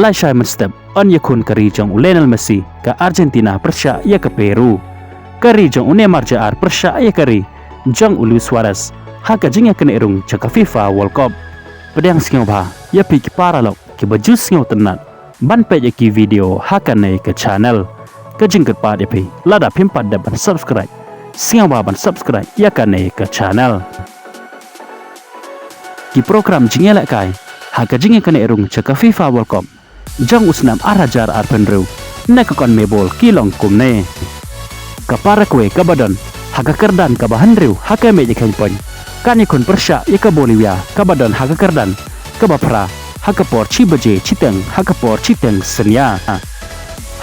Lashai Step on yakun kari jong Lionel Messi ke Argentina persya ia ke Peru. Kari jong Neymar Jr persya ia kari jong Luis Suarez haka jing ya kena erung jaka FIFA World Cup. Pedang singau ba ya pi para lok ki baju singau tenat ban pe ki video haka nei ke channel ke jing ket pa ya pi lada pimpat da ban subscribe singau ba ban subscribe ya kan nei ke channel ki program jing ya la kai haka jing ya kena erung jaka FIFA World Cup jang usnam arajar arpenru na ka kon mebol kilong kumne ka para kwe ka badon haka kerdan ka bahanriu haka me jekain pon kan ikon persya ya ka Bolivia ka badon haka kerdan ka bapra haka por cibaje citeng haka por citeng senya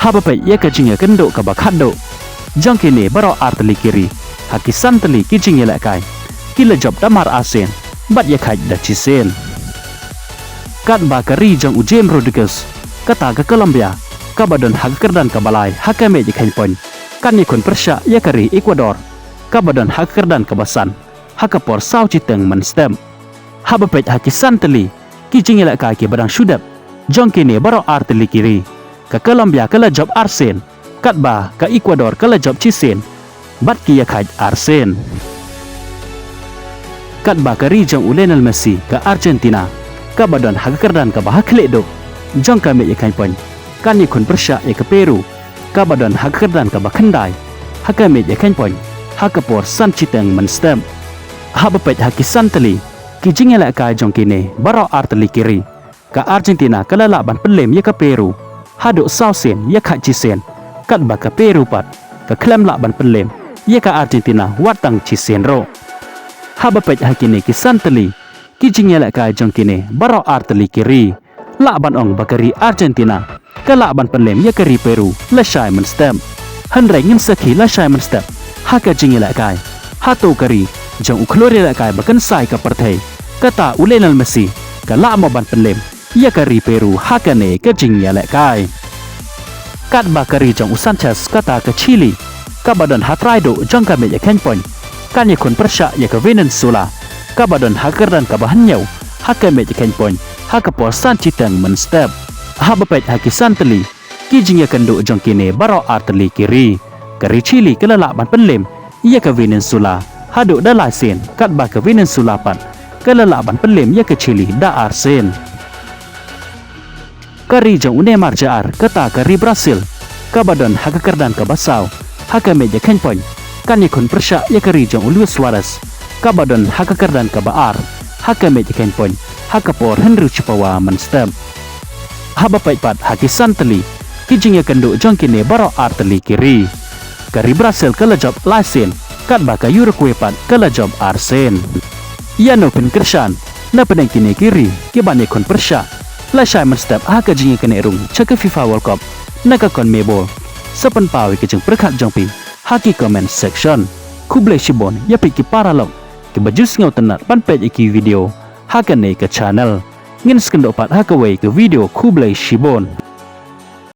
haba pe ya ka jinga kendo ka bakhado jang kini baro artli kiri haki santli ki jinga la kai kila job damar asen bat ya khai da cisen kan ba kari jang James Rodriguez kata ke Colombia ka badon haka kerdan ka balai haka me jekain pon kan ikon persya ya kari Ecuador ka badon haka kerdan ka basan haka por sau citeng menstem haba pet haki santeli ki jingila ka ki badang sudap jong kini baro arteli kiri ka Colombia kala job arsen katba ka Ecuador kala job cisen bat ki yakhaj arsen katba ka rijong Lionel Messi ka Argentina ka badon haka kerdan ka bahakle do jong ka me yakhaj pon kan ikun persya ya ke Peru ka badon haka kerdan ka bakhandai haka me yakhaj pon haka por san citeng menstem haba pet haki santeli ki jingela ka jong kini baro arteli kiri ka Argentina kala laban pelem ya ka Peru hadu sausen ya ka cisen kat ba ka Peru pat ka klem laban pelem ya ka Argentina watang cisen ro haba pet haki ni ki santeli ki jingela ka jong kini baro arteli kiri laban ong bakari Argentina ka laban pelem ya kari Peru la shai menstem hanrai ngin sakhi la shai menstem haka jingela ka hatu kari jang uklori la kai bakan sai ka parthai kata Lionel Messi ka la mo ban penlem ia kari Peru hakane ka jing ya la kai kat ba kari jang Sanchez kata ka Chile ka badan hatrai do jang ka me ya ken pon kan ya kon persya ya ka Venezuela ka badan hakardan ka bahanyau haka me ya ken pon haka por san citeng men step haba pet haki santeli ki jing ya kendo jang kine baro arteli kiri kari Chile kala la ban penlem ia ka Venezuela hadu da laisen kat ba ke Venezuela pat kala laban pelem ya ke Chile da arsen kari jang Neymar Jr kata kari Brazil ka badon haka kerdan ka basau haka meja kenpon kan ikon persya ya kari jang Luis Suarez ka badon haka kerdan ka baar haka meja kenpon haka por Henry Chipawa menstem haba pat haki santeli kijing ya kendo jang kini baro arteli kiri kari Brazil kala job laisen kat baka Uruguay pat kala job arsen ia no pen kershan na pedang kini kiri ki bane kon persya la shai step haka jingi kene rung chaka FIFA World Cup na ka kon mebol sapan pawi ke jeng perkhat jong pi haki comment section kuble shibon ya pi ki para lok ki bajus ngau tenat pan page ki video haka nei ke channel ngin skendo pat haka wei ke video kuble shibon